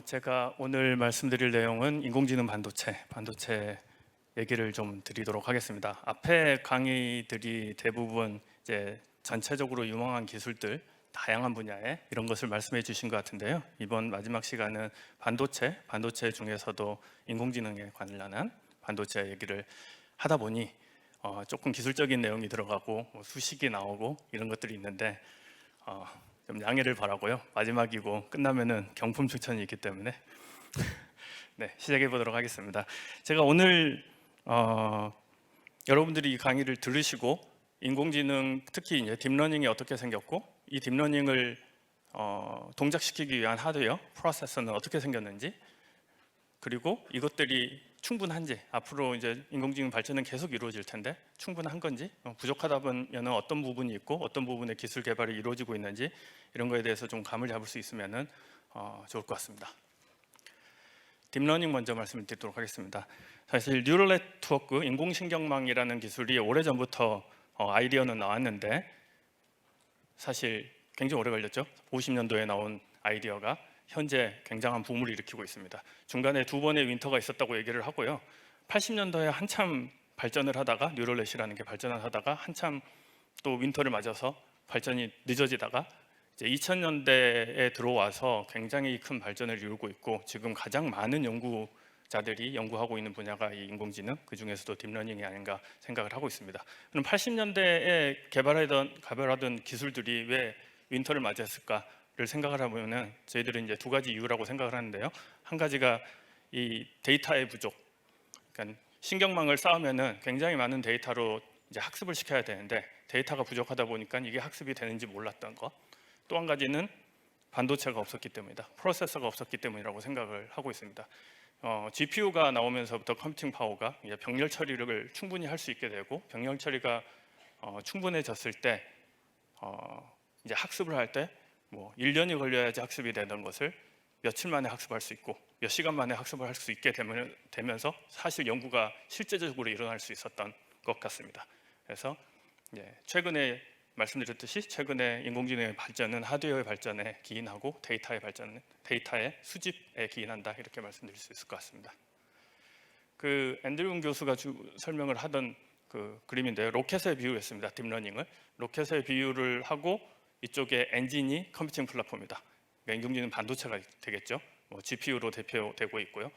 제가 오늘 말씀드릴 내용은 인공지능 반도체 얘기를 좀 드리도록 하겠습니다. 앞에 강의들이 대부분 이제 전체적으로 유망한 기술들, 다양한 분야에 이런 것을 말씀해 주신 것 같은데요. 이번 마지막 시간은 반도체 중에서도 인공지능에 관련한 반도체 얘기를 하다 보니 조금 기술적인 내용이 들어가고 수식이 나오고 이런 것들이 있는데 좀 양해를 바라고요. 마지막이고 끝나면은 경품 추천이 있기 때문에 네, 시작해 보도록 하겠습니다. 제가 오늘 여러분들이 이 강의를 들으시고 인공지능, 특히 이제 딥러닝이 어떻게 생겼고 이 딥러닝을 동작시키기 위한 하드웨어, 프로세서는 어떻게 생겼는지, 그리고 이것들이 충분한지, 앞으로 이제 인공지능 발전은 계속 이루어질 텐데 충분한 건지, 부족하다면 어떤 부분이 있고 어떤 부분의 기술 개발이 이루어지고 있는지 이런 거에 대해서 좀 감을 잡을 수 있으면 좋을 것 같습니다. 딥러닝 먼저 말씀을 드리도록 하겠습니다. 사실 뉴럴 네트워크, 인공신경망이라는 기술이 오래전부터 아이디어는 나왔는데 사실 굉장히 오래 걸렸죠. 50년도에 나온 아이디어가 현재 굉장한 붐을 일으키고 있습니다. 중간에 2번의 윈터가 있었다고 얘기를 하고요. 80년도에 한참 발전을 하다가 뉴럴넷이라는 게 발전을 하다가 한참 또 윈터를 맞아서 발전이 늦어지다가 이제 2000년대에 들어와서 굉장히 큰 발전을 이루고 있고 지금 가장 많은 연구자들이 연구하고 있는 분야가 이 인공지능, 그 중에서도 딥러닝이 아닌가 생각을 하고 있습니다. 그럼 80년대에 개발하던 기술들이 왜 윈터를 맞았을까? 를 생각을 해보면은 저희들은 이제 2가지 이유라고 생각을 하는데요. 한 가지가 이 데이터의 부족. 그러니까 신경망을 쌓으면은 굉장히 많은 데이터로 이제 학습을 시켜야 되는데 데이터가 부족하다 보니까 이게 학습이 되는지 몰랐던 것. 또 한 가지는 반도체가 없었기 때문이다. 프로세서가 없었기 때문이라고 생각을 하고 있습니다. GPU가 나오면서부터 컴퓨팅 파워가 이제 병렬 처리를 충분히 할 수 있게 되고 병렬 처리가 충분해졌을 때 이제 학습을 할 때 1년이 걸려야지 학습이 되던 것을 며칠 만에 학습할 수 있고 몇 시간 만에 학습을 할 수 있게 되면서 사실 연구가 실제적으로 일어날 수 있었던 것 같습니다. 그래서 최근에 말씀드렸듯이 최근에 인공지능의 발전은 하드웨어의 발전에 기인하고 데이터의 수집에 기인한다, 이렇게 말씀드릴 수 있을 것 같습니다. 그 앤드류 교수가 설명을 하던 그 그림인데요. 로켓에 비유했습니다. 딥러닝을 로켓에 비유를 하고 이쪽에 엔진이 컴퓨팅 플랫폼이다. 그러니까 인공지능 반도체가 되겠죠. GPU로 대표되고 있고요.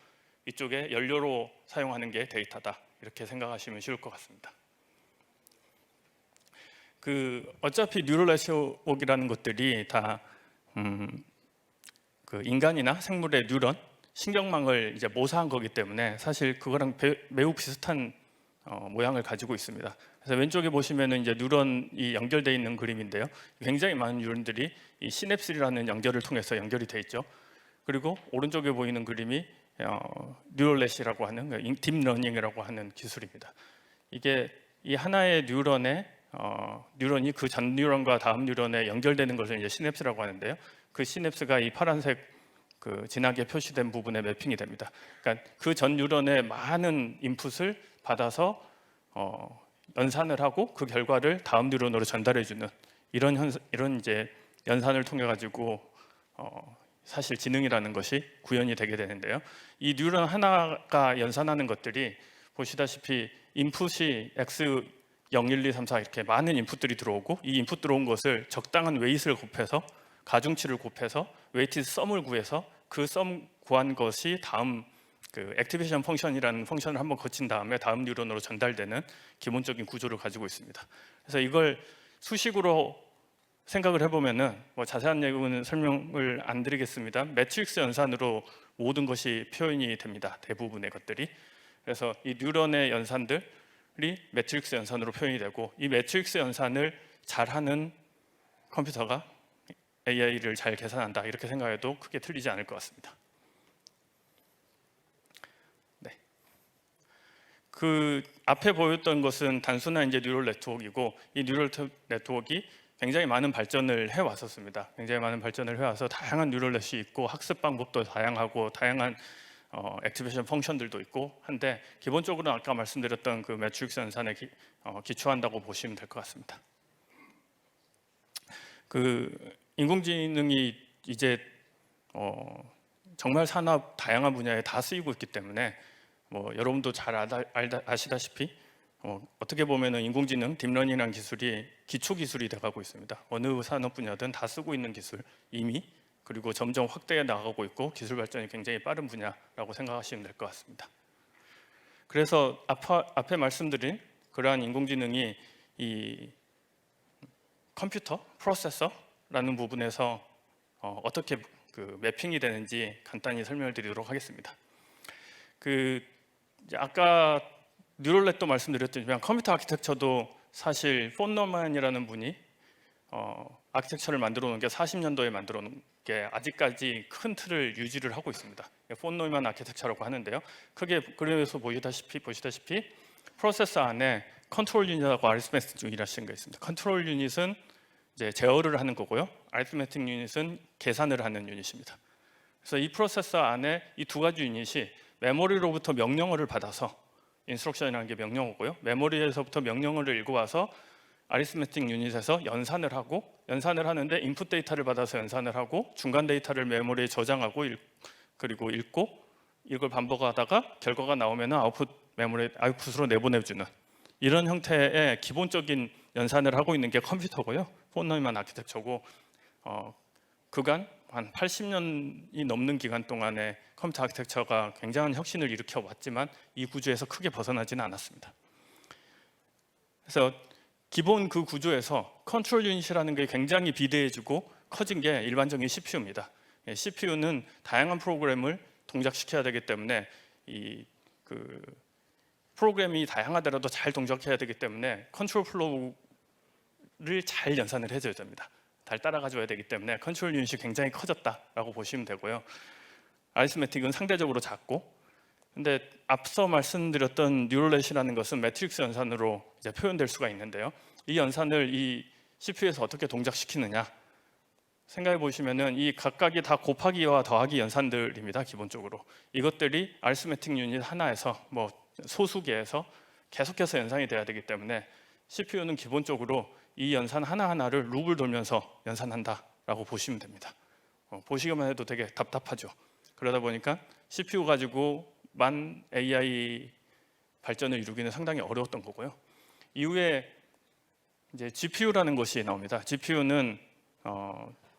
이쪽에 연료로 사용하는 게 데이터다. 이렇게 생각하시면 쉬울 것 같습니다. 어차피 뉴럴 네트워크라는 것들이 다 그 인간이나 생물의 뉴런, 신경망을 이제 모사한 거기 때문에 사실 그거랑 매우 비슷한 모양을 가지고 있습니다. 그래서 왼쪽에 보시면은 이제 뉴런이 연결되어 있는 그림인데요. 굉장히 많은 뉴런들이 이 시냅스라는 연결을 통해서 연결이 되어 있죠. 그리고 오른쪽에 보이는 그림이 뉴럴넷이라고 하는 딥러닝이라고 하는 기술입니다. 이게 이 하나의 뉴런이 그 전 뉴런과 다음 뉴런에 연결되는 것을 이제 시냅스라고 하는데요. 그 시냅스가 이 파란색 그 진하게 표시된 부분에 매핑이 됩니다. 그러니까 그 전 뉴런의 많은 인풋을 받아서 연산을 하고 그 결과를 다음 뉴런으로 전달해주는 이런 이제 연산을 통해 가지고 사실 지능이라는 것이 구현이 되게 되는데요. 이 뉴런 하나가 연산하는 것들이 보시다시피 인풋이 x 0, 1, 2, 3, 4 이렇게 많은 인풋들이 들어오고 이 인풋 들어온 것을 적당한 웨이트를 곱해서 가중치를 곱해서 웨이트 썸을 구해서 그 썸 구한 것이 다음 그 액티베이션 펑션이라는 펑션을 한번 거친 다음에 다음 뉴런으로 전달되는 기본적인 구조를 가지고 있습니다. 그래서 이걸 수식으로 생각을 해보면은 자세한 내용은 설명을 안 드리겠습니다. 매트릭스 연산으로 모든 것이 표현이 됩니다. 대부분의 것들이. 그래서 이 뉴런의 연산들이 매트릭스 연산으로 표현이 되고 이 매트릭스 연산을 잘하는 컴퓨터가 AI를 잘 계산한다, 이렇게 생각해도 크게 틀리지 않을 것 같습니다. 그 앞에 보였던 것은 단순한 이제 뉴럴 네트워크이고 이 뉴럴 네트워크가 굉장히 많은 발전을 해 왔었습니다. 굉장히 많은 발전을 해 와서 다양한 뉴럴넷이 있고 학습 방법도 다양하고 다양한 액티베이션 펑션들도 있고 한데 기본적으로는 아까 말씀드렸던 그 매트릭스 연산에 기초한다고 보시면 될 것 같습니다. 그 인공지능이 이제 정말 산업 다양한 분야에 다 쓰이고 있기 때문에 여러분도 잘 아시다시피 어떻게 보면은 인공지능, 딥러닝이라는 기술이 기초 기술이 돼가고 있습니다. 어느 산업 분야든 다 쓰고 있는 기술 이미, 그리고 점점 확대해 나가고 있고 기술 발전이 굉장히 빠른 분야라고 생각하시면 될 것 같습니다. 그래서 앞에 말씀드린 그러한 인공지능이 이 컴퓨터, 프로세서라는 부분에서 어떻게 매핑이 되는지 간단히 설명을 드리도록 하겠습니다. 아까 뉴럴넷도 말씀드렸지만 컴퓨터 아키텍처도 사실 폰 노만이라는 분이 아키텍처를 만들어 놓은 게 40년도에 만들어 놓은 게 아직까지 큰 틀을 유지를 하고 있습니다. 폰 노만 아키텍처라고 하는데요. 크게 그래서 보시다시피 프로세서 안에 컨트롤 유닛하고 아리스메틱 유닛이라는 게 있습니다. 컨트롤 유닛은 이제 제어를 하는 거고요. 아리스메틱 유닛은 계산을 하는 유닛입니다. 그래서 이 프로세서 안에 이 두 가지 유닛이 메모리로부터 명령어를 받아서, 인스트럭션이라는 게 명령어고요. 메모리에서부터 명령어를 읽어와서 아리스메틱 유닛에서 연산을 하는데 인풋 데이터를 받아서 연산을 하고 중간 데이터를 메모리에 저장하고 그리고 읽고 이걸 반복하다가 결과가 나오면 아웃풋으로 내보내주는 이런 형태의 기본적인 연산을 하고 있는 게 컴퓨터고요. 폰 노만 아키텍처고 그간 한 80년이 넘는 기간 동안에 컴퓨터 아키텍처가 굉장한 혁신을 일으켜 왔지만 이 구조에서 크게 벗어나지는 않았습니다. 그래서 기본 그 구조에서 컨트롤 유닛이라는 게 굉장히 비대해지고 커진 게 일반적인 CPU입니다. CPU는 다양한 프로그램을 동작시켜야 되기 때문에 프로그램이 다양하더라도 잘 동작해야 되기 때문에 컨트롤 플로우를 잘 연산을 해줘야 됩니다. 잘 따라가줘야 되기 때문에 컨트롤 유닛이 굉장히 커졌다라고 보시면 되고요. 아리스메틱은 상대적으로 작고, 근데 앞서 말씀드렸던 뉴럴넷이라는 것은 매트릭스 연산으로 이제 표현될 수가 있는데요. 이 연산을 이 CPU에서 어떻게 동작시키느냐 생각해 보시면은 이 각각이 다 곱하기와 더하기 연산들입니다. 기본적으로 이것들이 아리스메틱 유닛 하나에서 소수개에서 계속해서 연산이 돼야 되기 때문에 CPU는 기본적으로 이 연산 하나하나를 룹을 돌면서 연산한다라고 보시면 됩니다. 보시기만 해도 되게 답답하죠. 그러다 보니까 CPU 가지고만 AI 발전을 이루기는 상당히 어려웠던 거고요. 이후에 이제 GPU라는 것이 나옵니다. GPU는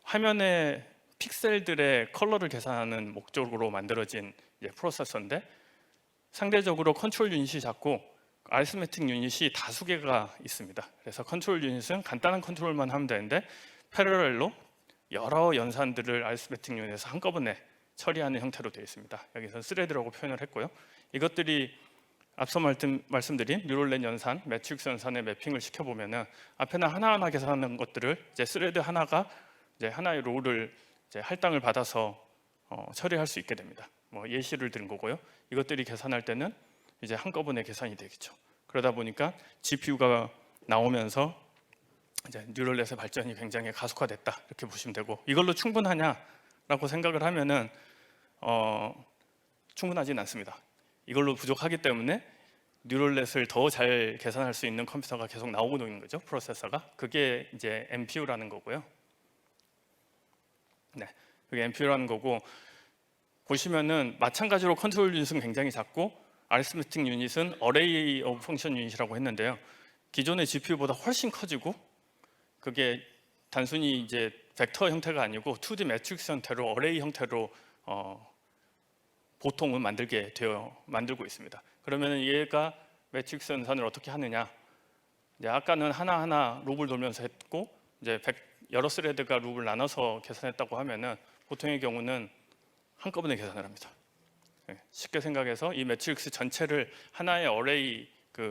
화면의 픽셀들의 컬러를 계산하는 목적으로 만들어진 프로세서인데 상대적으로 컨트롤 유닛이 작고 아리스메틱 유닛이 다수 개가 있습니다. 그래서 컨트롤 유닛은 간단한 컨트롤만 하면 되는데 패러렐로 여러 연산들을 아리스메틱 유닛에서 한꺼번에 처리하는 형태로 되어 있습니다. 여기서 스레드라고 표현을 했고요. 이것들이 앞서 말씀드린 뉴럴넷 연산, 매트릭스 연산에 매핑을 시켜보면은 앞에는 하나하나 계산하는 것들을 이제 스레드 하나가 이제 하나의 롤을 이제 할당을 받아서 처리할 수 있게 됩니다. 예시를 든 거고요. 이것들이 계산할 때는 이제 한꺼번에 계산이 되겠죠. 그러다 보니까 GPU가 나오면서 이제 뉴럴넷의 발전이 굉장히 가속화됐다 이렇게 보시면 되고, 이걸로 충분하냐라고 생각을 하면은 충분하진 않습니다. 이걸로 부족하기 때문에 뉴럴넷을 더 잘 계산할 수 있는 컴퓨터가 계속 나오고 있는 거죠. 프로세서가. 그게 이제 NPU라는 거고요. 네, 그게 NPU라는 거고, 보시면은 마찬가지로 컨트롤 유닛은 굉장히 작고 아리스메틱 유닛은 어레이 오브 펑션 유닛이라고 했는데요. 기존의 GPU보다 훨씬 커지고, 그게 단순히 이제 벡터 형태가 아니고 2D 매트릭스 형태로 어레이 형태로 보통은 만들고 있습니다. 그러면 얘가 매트릭스 연산을 어떻게 하느냐? 이제 아까는 하나하나 룹을 돌면서 했고, 이제 여러 스레드가 룹을 나눠서 계산했다고 하면은 보통의 경우는 한꺼번에 계산을 합니다. 쉽게 생각해서 이 매트릭스 전체를 하나의 어레이,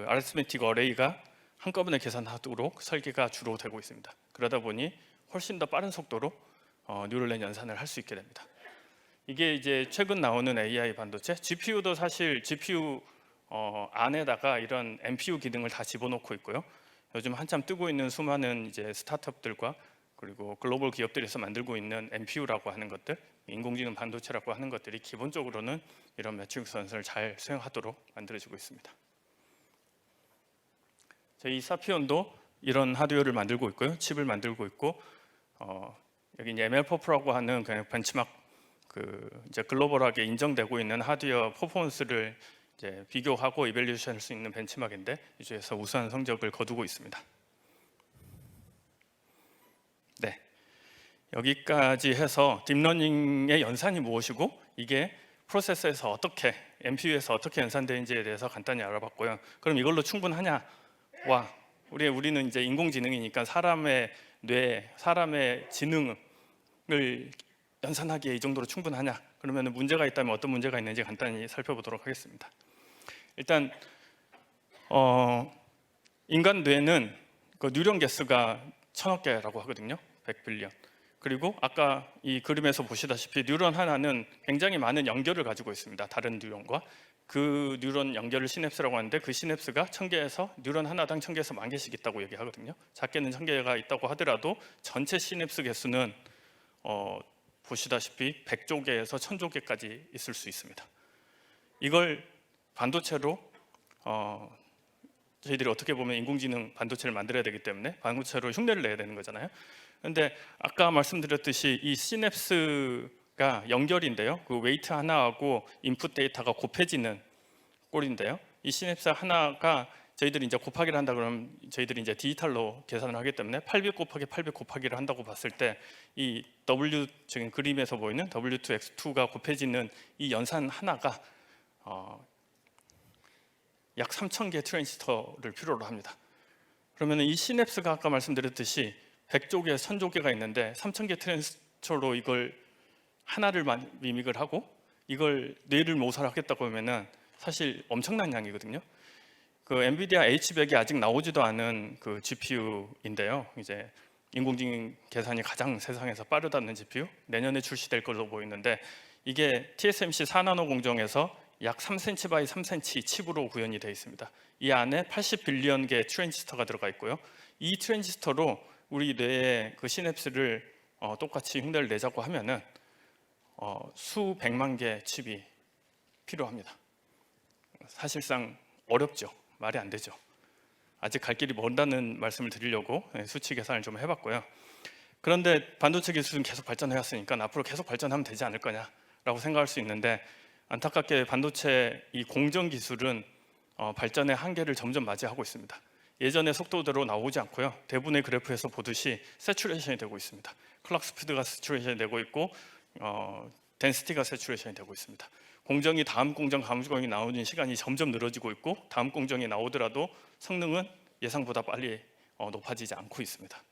아리스메틱 어레이가 한꺼번에 계산하도록 설계가 주로 되고 있습니다. 그러다 보니 훨씬 더 빠른 속도로 뉴럴넷 연산을 할 수 있게 됩니다. 이게 이제 최근 나오는 AI 반도체, GPU도 사실 GPU 안에다가 이런 NPU 기능을 다 집어넣고 있고요. 요즘 한참 뜨고 있는 수많은 이제 스타트업들과 그리고 글로벌 기업들에서 만들고 있는 NPU라고 하는 것들, 인공지능 반도체라고 하는 것들이 기본적으로는 이런 매트릭스 연산을 잘 수행하도록 만들어지고 있습니다. 저희 사피온도 이런 하드웨어를 만들고 있고요, 칩을 만들고 있고, 여기 ML퍼프라고 하는 그냥 벤치마크 이제 글로벌하게 인정되고 있는 하드웨어 퍼포먼스를 이제 비교하고 이밸류에이션할 수 있는 벤치마크인데 이 중에서 우수한 성적을 거두고 있습니다. 네, 여기까지 해서 딥러닝의 연산이 무엇이고 이게 프로세서에서 어떻게 MPU에서 어떻게 연산되는지에 대해서 간단히 알아봤고요. 그럼 이걸로 충분하냐? 우리는 이제 인공지능이니까 사람의 뇌, 사람의 지능을 연산하기에 이 정도로 충분하냐? 그러면 문제가 있다면 어떤 문제가 있는지 간단히 살펴보도록 하겠습니다. 일단 인간 뇌는 그 뉴런 개수가 1000억 개라고 하거든요. 100빌리언. 그리고 아까 이 그림에서 보시다시피 뉴런 하나는 굉장히 많은 연결을 가지고 있습니다. 다른 뉴런과 그 뉴런 연결을 시냅스라고 하는데 그 시냅스가 1000개에서 뉴런 하나당 1000개에서 10,000개씩 있다고 얘기하거든요. 작게는 1000개가 있다고 하더라도 전체 시냅스 개수는 보시다시피 100조 개에서 1000조 개까지 있을 수 있습니다. 이걸 반도체로 저희들이 어떻게 보면 인공지능 반도체를 만들어야 되기 때문에 반도체로 흉내를 내야 되는 거잖아요. 그런데 아까 말씀드렸듯이 이 시냅스가 연결인데요. 그 웨이트 하나하고 인풋 데이터가 곱해지는 꼴인데요. 이 시냅스 하나가 저희들이 이제 곱하기를 한다 그러면 저희들이 이제 디지털로 계산을 하기 때문에 8빗 곱하기 8빗 곱하기를 한다고 봤을 때 이 W 지금 그림에서 보이는 W2X2가 곱해지는 이 연산 하나가 약 3,000개 트랜지스터를 필요로 합니다. 그러면 이 시냅스가 아까 말씀드렸듯이 100조 개, 1000조 개가 있는데 3,000개 트랜지스터로 이걸 하나를 미믹을 하고 이걸 뇌를 모살하겠다고 하면은 사실 엄청난 양이거든요. 그 엔비디아 H100이 아직 나오지도 않은 그 GPU인데요. 이제 인공지능 계산이 가장 세상에서 빠르다는 GPU 내년에 출시될 걸로 보이는데 이게 TSMC 4나노 공정에서 약 3cm by 3cm 칩으로 구현이 되어 있습니다. 이 안에 80빌리언 개의 트랜지스터가 들어가 있고요. 이 트랜지스터로 우리 뇌의 그 시냅스를 똑같이 흉내를 내자고 하면은 수백만 개의 칩이 필요합니다. 사실상 어렵죠. 말이 안 되죠. 아직 갈 길이 멀다는 말씀을 드리려고 수치 계산을 좀 해봤고요. 그런데 반도체 기술은 계속 발전해왔으니까 앞으로 계속 발전하면 되지 않을 거냐라고 생각할 수 있는데 안타깝게 반도체 이 공정 기술은 발전의 한계를 점점 맞이하고 있습니다. 예전의 속도대로 나오지 않고요. 대부분의 그래프에서 보듯이 세츄레이션이 되고 있습니다. 클럭 스피드가 세츄레이션이 되고 있고 덴시티가 세츄레이션이 되고 있습니다. 공정이 다음 공정이 나오는 시간이 점점 늘어지고 있고 다음 공정이 나오더라도 성능은 예상보다 빨리 높아지지 않고 있습니다.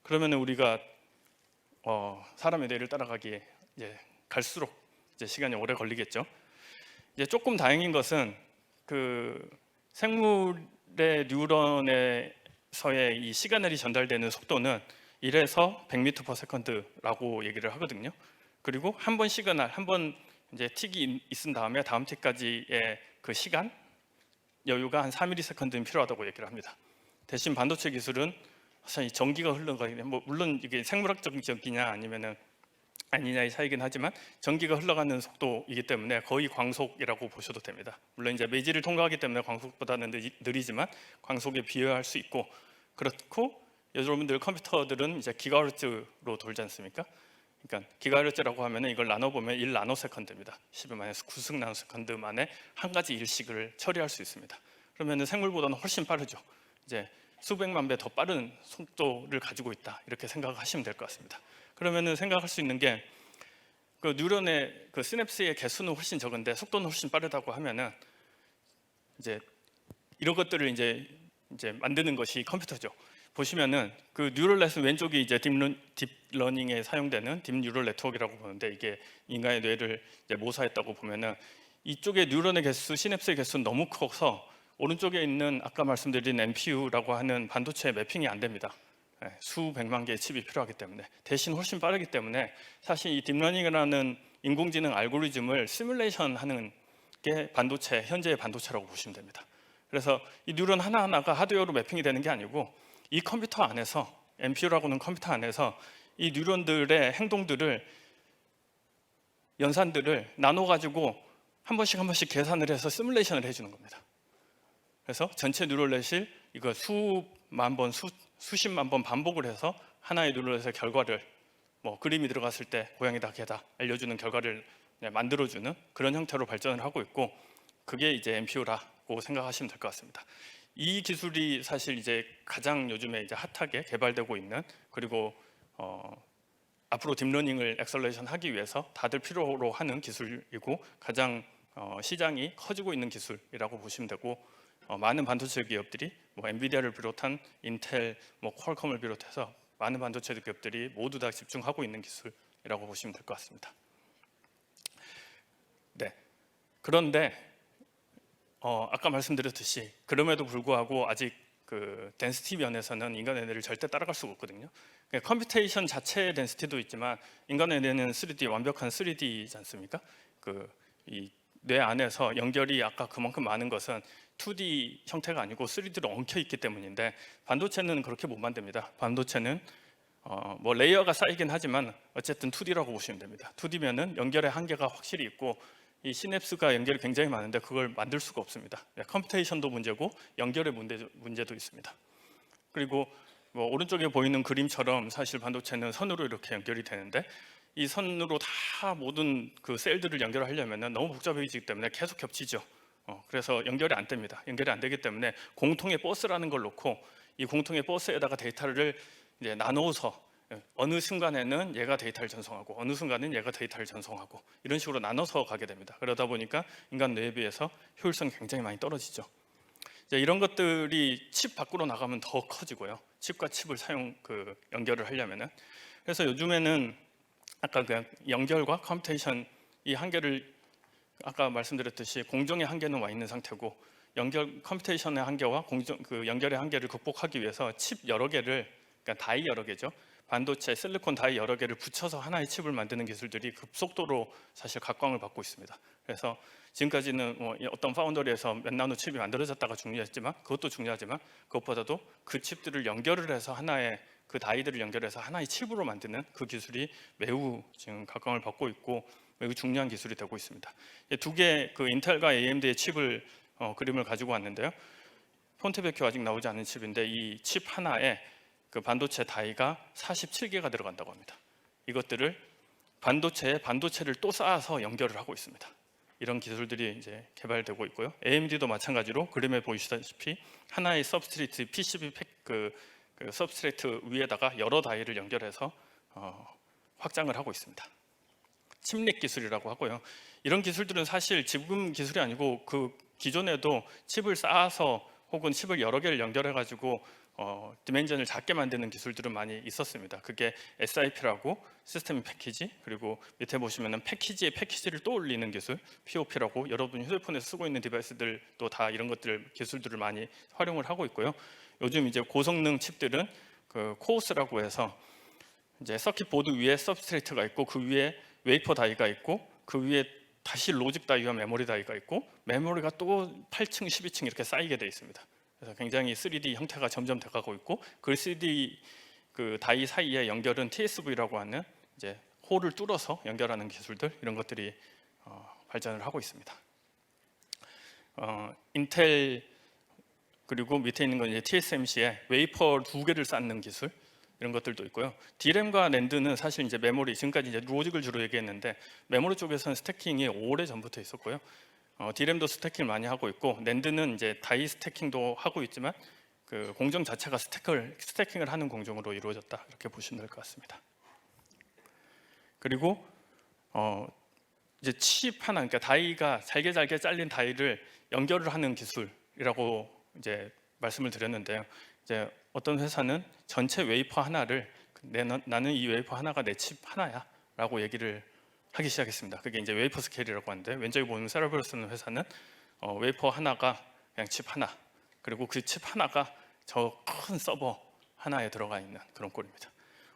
그러면 우리가 사람의 뇌를 따라가기에 이제 갈수록 이제 시간이 오래 걸리겠죠. 이제 조금 다행인 것은 그 생물의 뉴런에서의 이 시그널이 전달되는 속도는 1에서 100m/s라고 얘기를 하거든요. 그리고 한 번 시그널, 한 번 이제 틱이 있은 다음에 다음 틱까지의 그 시간 여유가 한 4ms는 필요하다고 얘기를 합니다. 대신 반도체 기술은 사실 전기가 흘러가기 물론 이게 생물학적인 전기냐 아니냐의 차이긴 하지만 전기가 흘러가는 속도이기 때문에 거의 광속이라고 보셔도 됩니다. 물론 이제 매질을 통과하기 때문에 광속보다는 느리지만 광속에 비유할 수 있고 그렇고 여러분들 컴퓨터들은 이제 기가헤르츠로 돌지 않습니까? 그러니까 기가헤르츠라고 하면은 이걸 나눠보면 1나노세컨드입니다. 10^-9 나노세컨드 만에 한 가지 일식을 처리할 수 있습니다. 그러면은 생물보다는 훨씬 빠르죠. 이제 수백만 배 더 빠른 속도를 가지고 있다 이렇게 생각하시면 될 것 같습니다. 그러면은 생각할 수 있는 게 그 뉴런의 그 시냅스의 개수는 훨씬 적은데 속도는 훨씬 빠르다고 하면은 이제 이런 것들을 이제 만드는 것이 컴퓨터죠. 보시면은 그 뉴럴넷은 왼쪽이 이제 딥러닝에 사용되는 딥 뉴럴 네트워크라고 보는데 이게 인간의 뇌를 이제 모사했다고 보면은 이쪽에 뉴런의 개수, 시냅스의 개수는 너무 커서 오른쪽에 있는 아까 말씀드린 NPU라고 하는 반도체 매핑이 안 됩니다. 수백만 개의 칩이 필요하기 때문에 대신 훨씬 빠르기 때문에 사실 이 딥러닝이라는 인공지능 알고리즘을 시뮬레이션하는 게 현재의 반도체라고 보시면 됩니다. 그래서 이 뉴런 하나하나가 하드웨어로 매핑이 되는 게 아니고 이 컴퓨터 안에서 NPU라고 하는 컴퓨터 안에서 이 뉴런들의 행동들을 연산들을 나눠가지고 한 번씩 계산을 해서 시뮬레이션을 해주는 겁니다. 그래서 전체 뉴럴넷이 이거 수십만 번 반복을 해서 하나의 뉴럴넷의 결과를 뭐 그림이 들어갔을 때 고양이다 개다 알려주는 결과를 만들어주는 그런 형태로 발전을 하고 있고, 그게 이제 MPU라고 생각하시면 될 것 같습니다. 이 기술이 사실 이제 가장 요즘에 이제 핫하게 개발되고 있는, 그리고 앞으로 딥러닝을 엑셀러레이션 하기 위해서 다들 필요로 하는 기술이고, 가장 시장이 커지고 있는 기술이라고 보시면 되고, 많은 반도체 기업들이 뭐 엔비디아를 비롯한 인텔, 뭐 퀄컴을 비롯해서 많은 반도체 기업들이 모두 다 집중하고 있는 기술이라고 보시면 될 것 같습니다. 네. 그런데 아까 말씀드렸듯이 그럼에도 불구하고 아직 그 덴시티 면에서는 인간의 뇌를 절대 따라갈 수가 없거든요. 그러니까 컴퓨테이션 자체의 덴시티도 있지만 인간의 뇌는 3D 완벽한 3D이지 않습니까? 이 뇌 안에서 연결이 아까 그만큼 많은 것은 2D 형태가 아니고 3D로 엉켜 있기 때문인데, 반도체는 그렇게 못 만듭니다. 반도체는 뭐 레이어가 쌓이긴 하지만 어쨌든 2D라고 보시면 됩니다. 2D면은 연결의 한계가 확실히 있고, 이 시냅스가 연결이 굉장히 많은데 그걸 만들 수가 없습니다. 컴퓨테이션도 문제고 연결의 문제도 있습니다. 그리고 뭐 오른쪽에 보이는 그림처럼 사실 반도체는 선으로 이렇게 연결이 되는데, 이 선으로 다 모든 그 셀들을 연결하려면 너무 복잡해지기 때문에 계속 겹치죠. 그래서 연결이 안 됩니다. 연결이 안 되기 때문에 공통의 버스라는 걸 놓고, 이 공통의 버스에다가 데이터를 이제 나눠서 어느 순간에는 얘가 데이터를 전송하고 어느 순간은 얘가 데이터를 전송하고 이런 식으로 나눠서 가게 됩니다. 그러다 보니까 인간 뇌에 비해서 효율성이 굉장히 많이 떨어지죠. 이제 이런 것들이 칩 밖으로 나가면 더 커지고요. 칩과 칩을 연결을 하려면은. 그래서 요즘에는 아까 그 연결과 컴퓨테이션 이 한계를 아까 말씀드렸듯이 공정의 한계는 와 있는 상태고, 컴퓨테이션의 한계와 연결의 한계를 극복하기 위해서 칩 여러 개를, 그러니까 다이 여러 개죠. 반도체, 실리콘 다이 여러 개를 붙여서 하나의 칩을 만드는 기술들이 급속도로 사실 각광을 받고 있습니다. 그래서 지금까지는 뭐 어떤 파운더리에서 몇 나노 칩이 만들어졌다가 중요했지만, 그것도 중요하지만 그것보다도 그 칩들을 연결을 해서 하나의 그 다이들을 연결해서 하나의 칩으로 만드는 그 기술이 매우 지금 각광을 받고 있고 매우 중요한 기술이 되고 있습니다. 두 개 그 인텔과 AMD의 칩을 그림을 가지고 왔는데요. 폰테베큐 아직 나오지 않은 칩인데, 이 칩 하나에 그 반도체 다이가 47개가 들어간다고 합니다. 이것들을 반도체에 반도체를 또 쌓아서 연결을 하고 있습니다. 이런 기술들이 이제 개발되고 있고요. AMD도 마찬가지로 그림에 보이시다시피 하나의 서브스트레이트 PCB 그 서브스트레이트 위에다가 여러 다이를 연결해서 확장을 하고 있습니다. 칩릿 기술이라고 하고요. 이런 기술들은 사실 지금 기술이 아니고 그 기존에도 칩을 쌓아서 혹은 칩을 여러 개를 연결해 가지고 디멘전을 작게 만드는 기술들은 많이 있었습니다. 그게 SIP라고 시스템 패키지, 그리고 밑에 보시면은 패키지의 패키지를 또 올리는 기술 POP라고, 여러분 휴대폰에서 쓰고 있는 디바이스들도 다 이런 기술들을 많이 활용을 하고 있고요. 요즘 이제 고성능 칩들은 그 코어스라고 해서 이제 서킷 보드 위에 서브스트레이트가 있고, 그 위에 웨이퍼 다이가 있고, 그 위에 다시 로직 다이와 메모리 다이가 있고, 메모리가 또 8층, 12층 이렇게 쌓이게 되어 있습니다. 그래서 굉장히 3D 형태가 점점 돼가고 있고, 그 3D 그 다이 사이의 연결은 TSV라고 하는 이제 홀을 뚫어서 연결하는 기술들, 이런 것들이 발전을 하고 있습니다. 인텔, 그리고 밑에 있는 건 이제 TSMC의 웨이퍼 2개를 쌓는 기술, 이런 것들도 있고요. D램과 낸드는 사실 이제 메모리, 지금까지 이제 로직을 주로 얘기했는데 스테머리 쪽에서는 스태킹이 오래 전부터 있었고요. D램도 스태킹을 많이 하고 있고, 낸드는 이제 다이 스태킹도 하고 있지만 그 공정 자체가 스태킹을 하는 공정으로 이루어졌다, 이렇게 보시면 될 것 같습니다. 그리고 이제 칩 하나, 그러니까 다이가 잘게 잘린 다이를 연결을 하는 기술이라고 이제 말씀을 드렸는데요. 이제 어떤 회사는 전체 웨이퍼 하나를 나는 이 웨이퍼 하나가 내 칩 하나야라고 얘기를 하기 시작했습니다. 그게 이제 웨이퍼 스케일이라고 하는데, 왼쪽에 보면 세라브러스는 회사는 웨이퍼 하나가 그냥 칩 하나, 그리고 그 칩 하나가 저 큰 서버 하나에 들어가 있는 그런 꼴입니다.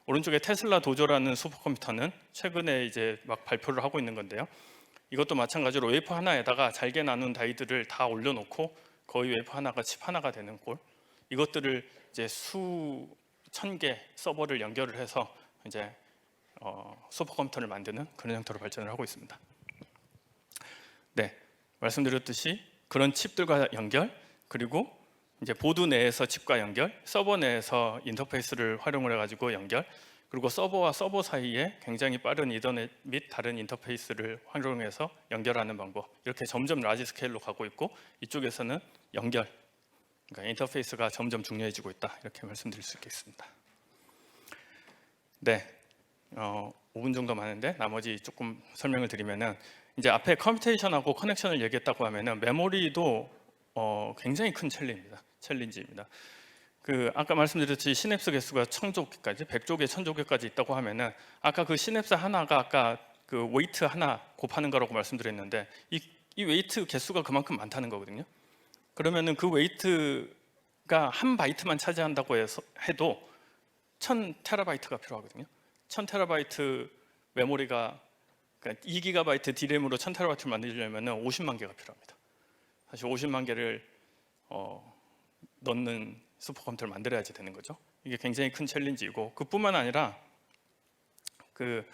오른쪽에 테슬라 도조라는 슈퍼컴퓨터는 최근에 이제 막 발표를 하고 있는 건데요. 이것도 마찬가지로 웨이퍼 하나에다가 잘게 나눈 다이들을 다 올려놓고 거의 웨이퍼 하나가 칩 하나가 되는 꼴. 이것들을 이제 수천 개 서버를 연결을 해서 이제 슈퍼컴퓨터를 만드는 그런 형태로 발전을 하고 있습니다. 네, 말씀드렸듯이 그런 칩들과 연결, 그리고 이제 보드 내에서 칩과 연결, 서버 내에서 인터페이스를 활용을 해가지고 연결, 그리고 서버와 서버 사이에 굉장히 빠른 이더넷 및 다른 인터페이스를 활용해서 연결하는 방법, 이렇게 점점 라지 스케일로 가고 있고, 이쪽에서는 연결, 그러니까 인터페이스가 점점 중요해지고 있다, 이렇게 말씀드릴 수 있겠습니다. 네, 5분 정도 많은데 나머지 조금 설명을 드리면은, 이제 앞에 컴퓨테이션하고 커넥션을 얘기했다고 하면은 메모리도 굉장히 큰 챌린지입니다. 그 아까 말씀드렸듯이 시냅스 개수가 1000조개까지, 100조개, 1000조개까지 있다고 하면은, 아까 그 시냅스 하나가 아까 그 웨이트 하나 곱하는 거라고 말씀드렸는데, 이 웨이트 개수가 그만큼 많다는 거거든요. 그러면은 그 웨이트가 한 바이트만 차지한다고 해도 1000테라바이트가 필요하거든요. 1000테라바이트 메모리가, 그러니까 2GB D램으로 1000테라바이트를 만들려면 50만 개가 필요합니다. 사실 50만 개를 넣는 슈퍼컴퓨터를 만들어야지 되는 거죠. 이게 굉장히 큰 챌린지이고, 그뿐만 아니라 그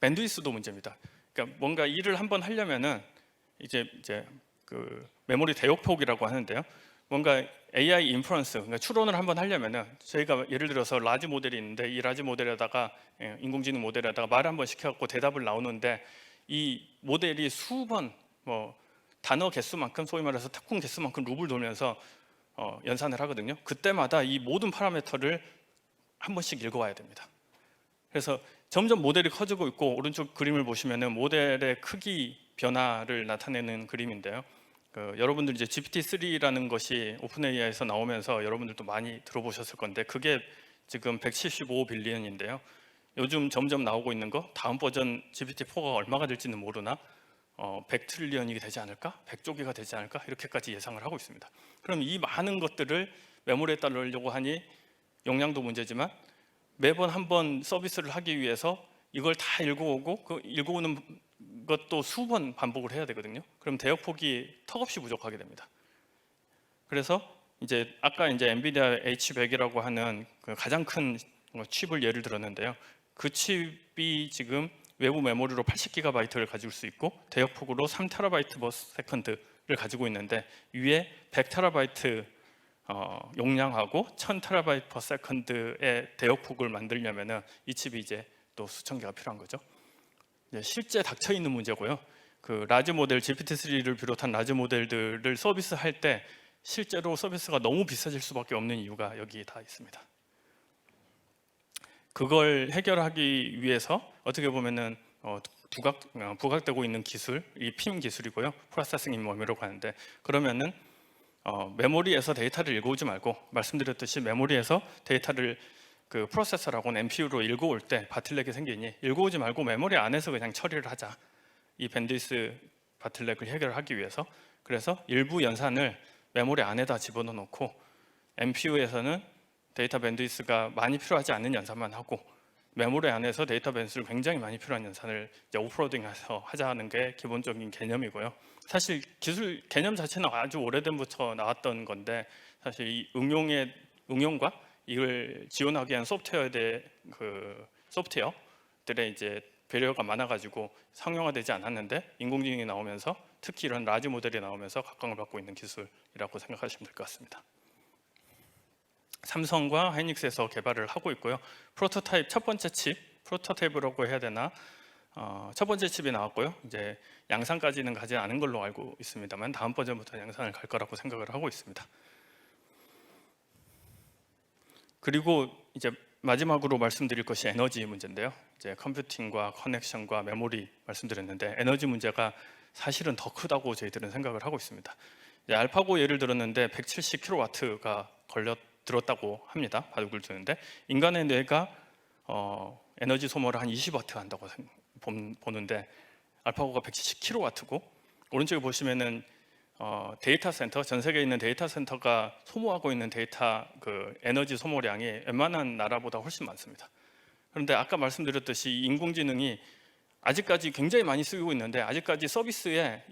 밴드위스도 문제입니다. 그러니까 뭔가 일을 한번 하려면은 이제 그 메모리 대역폭이라고 하는데요. 뭔가 AI 인퍼런스, 그러니까 추론을 한번 하려면은, 저희가 예를 들어서 라지 모델이 있는데, 이 라지 모델에다가 인공지능 모델에다가 말을 한번 시켜갖고 대답을 나오는데, 이 모델이 수번 단어 개수만큼, 소위 말해서 탁궁 개수만큼 룹을 돌면서 연산을 하거든요. 그때마다 이 모든 파라미터를 한 번씩 읽어와야 됩니다. 그래서 점점 모델이 커지고 있고, 오른쪽 그림을 보시면은 모델의 크기 변화를 나타내는 그림인데요. 여러분들 이제 GPT-3라는 것이 오픈 AI에서 나오면서 여러분들도 많이 들어보셨을 건데, 그게 지금 175 빌리언인데요. 요즘 점점 나오고 있는 거, 다음 버전 GPT-4가 얼마가 될지는 모르나 100트릴리언이 되지 않을까? 100조개가 되지 않을까? 이렇게까지 예상을 하고 있습니다. 그럼 이 많은 것들을 메모리에다 넣으려고 하니 용량도 문제지만, 매번 한번 서비스를 하기 위해서 이걸 다 읽어오고, 그 읽어오는 것도 수번 반복을 해야 되거든요. 그럼 대역폭이 턱없이 부족하게 됩니다. 그래서 이제 아까 이제 엔비디아 H100이라고 하는 그 가장 큰 칩을 예를 들었는데요. 그 칩이 지금 외부 메모리로 80GB를 가질 수 있고, 대역폭으로 3TB/s를 가지고 있는데, 위에 100TB 용량하고 1000TB/s의 대역폭을 만들려면은 이 칩이 이제 또 수천 개가 필요한 거죠. 실제 닥쳐 있는 문제고요. 그 라지 모델 GPT-3를 비롯한 라지 모델들을 서비스할 때 실제로 서비스가 너무 비싸질 수밖에 없는 이유가 여기 다 있습니다. 그걸 해결하기 위해서 어떻게 보면은 부각되고 있는 기술, 이 PIM 기술이고요. 프로세싱 인 메모리라고 하는데, 그러면은 메모리에서 데이터를 읽어오지 말고, 말씀드렸듯이 메모리에서 데이터를 그 프로세서라고는 NPU로 읽어올 때 바틀렉이 생기니, 읽어오지 말고 메모리 안에서 그냥 처리를 하자. 이 밴드위스 바틀렉을 해결하기 위해서. 그래서 일부 연산을 메모리 안에다 집어넣어 놓고, NPU에서는 데이터 밴드위스가 많이 필요하지 않는 연산만 하고, 메모리 안에서 데이터 밴드위스를 굉장히 많이 필요한 연산을 이제 오프로딩해서 하자는 게 기본적인 개념이고요. 사실 기술 개념 자체는 아주 오래전부터 나왔던 건데, 사실 이 응용과 이걸 지원하기 위한 소프트웨어들의 이제 배려가 많아가지고 상용화되지 않았는데, 인공지능이 나오면서, 특히 이런 라지 모델이 나오면서 각광을 받고 있는 기술이라고 생각하시면 될 것 같습니다. 삼성과 하이닉스에서 개발을 하고 있고요. 프로토타입 첫 번째 칩, 프로토타입이라고 해야 되나? 첫 번째 칩이 나왔고요. 이제 양산까지는 가지 않은 걸로 알고 있습니다만, 다음 버전부터 양산을 갈 거라고 생각을 하고 있습니다. 그리고 이제 마지막으로 말씀드릴 것이 에너지 문제인데요. 이제 컴퓨팅과 커넥션과 메모리 말씀드렸는데, 에너지 문제가 사실은 더 크다고 저희들은 생각을 하고 있습니다. 이제 알파고 예를 들었는데 170kW가 들었다고 합니다. 바둑을 두는데, 인간의 뇌가 에너지 소모를 한 20W 한다고 보는데, 알파고가 170kW고, 오른쪽에 보시면은 데이터 센터, 전 세계에 있는 데이터 센터가 소모하고 있는 데이터 그 에너지 소모량이 웬만한 나라보다 훨씬 많습니다. 그런데 아까 말씀드렸듯이 인공지능이 아직까지 굉장히 많이 쓰이고 있는데, 아직까지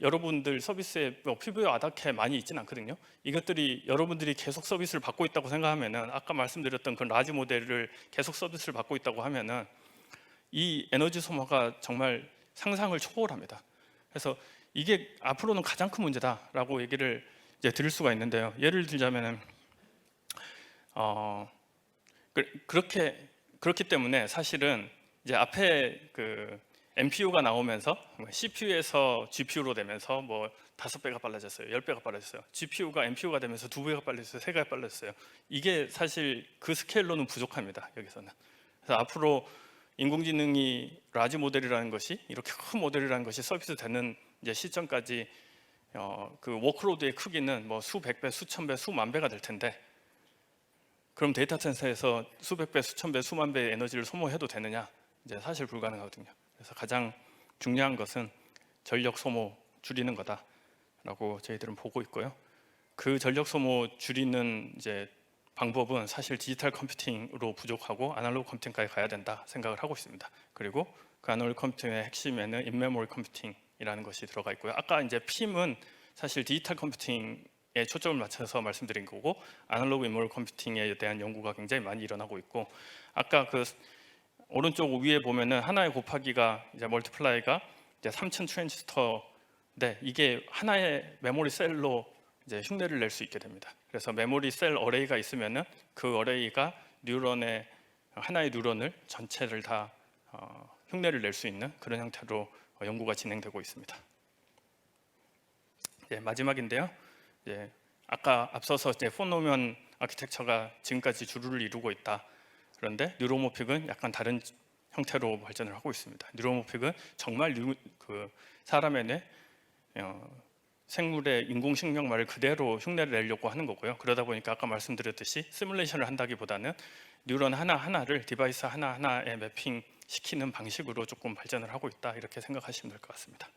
여러분들 서비스에 피부에 와닿게 많이 있지는 않거든요. 이것들이 여러분들이 계속 서비스를 받고 있다고 생각하면은, 아까 말씀드렸던 그 라지 모델을 계속 서비스를 받고 있다고 하면은, 이 에너지 소모가 정말 상상을 초월합니다. 그래서 이게 앞으로는 가장 큰 문제다라고 얘기를 이제 드릴 수가 있는데요. 예를 들자면은 그렇게 그렇기 때문에 사실은 이제 앞에 그 NPU가 나오면서 CPU에서 GPU로 되면서 뭐 5배가 빨라졌어요, 10배가 빨라졌어요. GPU가 NPU가 되면서 2배가 빨라졌어요, 3배가 빨라졌어요. 이게 사실 그 스케일로는 부족합니다, 여기서는. 그래서 앞으로 인공지능이 라지 모델이라는 것이, 이렇게 큰 모델이라는 것이 서비스 되는 이제 시점까지 그 워크로드의 크기는 뭐 수백 배, 수천 배, 수만 배가 될 텐데, 그럼 데이터 센터에서 수백 배, 수천 배, 수만 배의 에너지를 소모해도 되느냐? 이제 사실 불가능하거든요. 그래서 가장 중요한 것은 전력 소모 줄이는 거다라고 저희들은 보고 있고요. 그 전력 소모 줄이는 이제 방법은 사실 디지털 컴퓨팅으로 부족하고 아날로그 컴퓨팅까지 가야 된다 생각을 하고 있습니다. 그리고 그 아날로그 컴퓨팅의 핵심에는 인메모리 컴퓨팅이라는 것이 들어가 있고요. 아까 이제 PIM은 사실 디지털 컴퓨팅에 초점을 맞춰서 말씀드린 거고, 아날로그 인메모리 컴퓨팅에 대한 연구가 굉장히 많이 일어나고 있고, 아까 그 오른쪽 위에 보면은 하나의 곱하기가 이제 멀티플라이가 이제 3000 트랜지스터인데, 이게 하나의 메모리 셀로 이제 흉내를 낼 수 있게 됩니다. 그래서 메모리 셀 어레이가 있으면은 그 어레이가 뉴런의 하나의 뉴런을 전체를 다 흉내를 낼 수 있는 그런 형태로 연구가 진행되고 있습니다. 마지막인데요. 아까 앞서서 이제 폰노면 아키텍처가 지금까지 주류를 이루고 있다. 그런데 뉴로모픽은 약간 다른 형태로 발전을 하고 있습니다. 뉴로모픽은 정말 그 사람의 뇌, 생물의 인공식명말을 그대로 흉내를 내려고 하는 거고요. 그러다 보니까 아까 말씀드렸듯이 시뮬레이션을 한다기보다는 뉴런 하나하나를 디바이스 하나하나에 매핑 시키는 방식으로 조금 발전을 하고 있다, 이렇게 생각하시면 될 것 같습니다.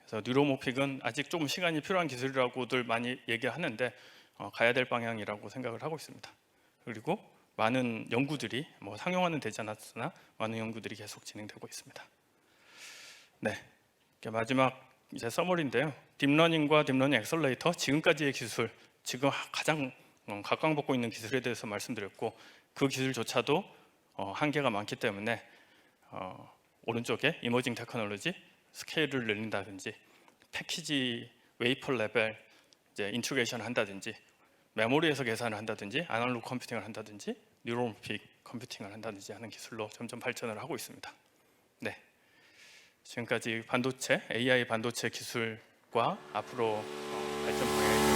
그래서 뉴로모픽은 아직 조금 시간이 필요한 기술이라고들 많이 얘기하는데 가야 될 방향이라고 생각을 하고 있습니다. 그리고 많은 연구들이 뭐 상용화는 되지 않았으나 많은 연구들이 계속 진행되고 있습니다. 네, 마지막 이제 서머리인데요. 딥러닝과 딥러닝 엑셀러레이터, 지금까지의 기술, 지금 가장 각광받고 있는 기술에 대해서 말씀드렸고, 그 기술조차도 한계가 많기 때문에 오른쪽에 이머징 테크놀로지, 스케일을 늘린다든지, 패키지 웨이퍼 레벨 이제 인트그레이션을 한다든지, 메모리에서 계산을 한다든지, 아날로그 컴퓨팅을 한다든지, 뉴로모픽 컴퓨팅을 한다든지 하는 기술로 점점 발전을 하고 있습니다. 네, 지금까지 반도체, AI 반도체 기술과 앞으로 발전 방향에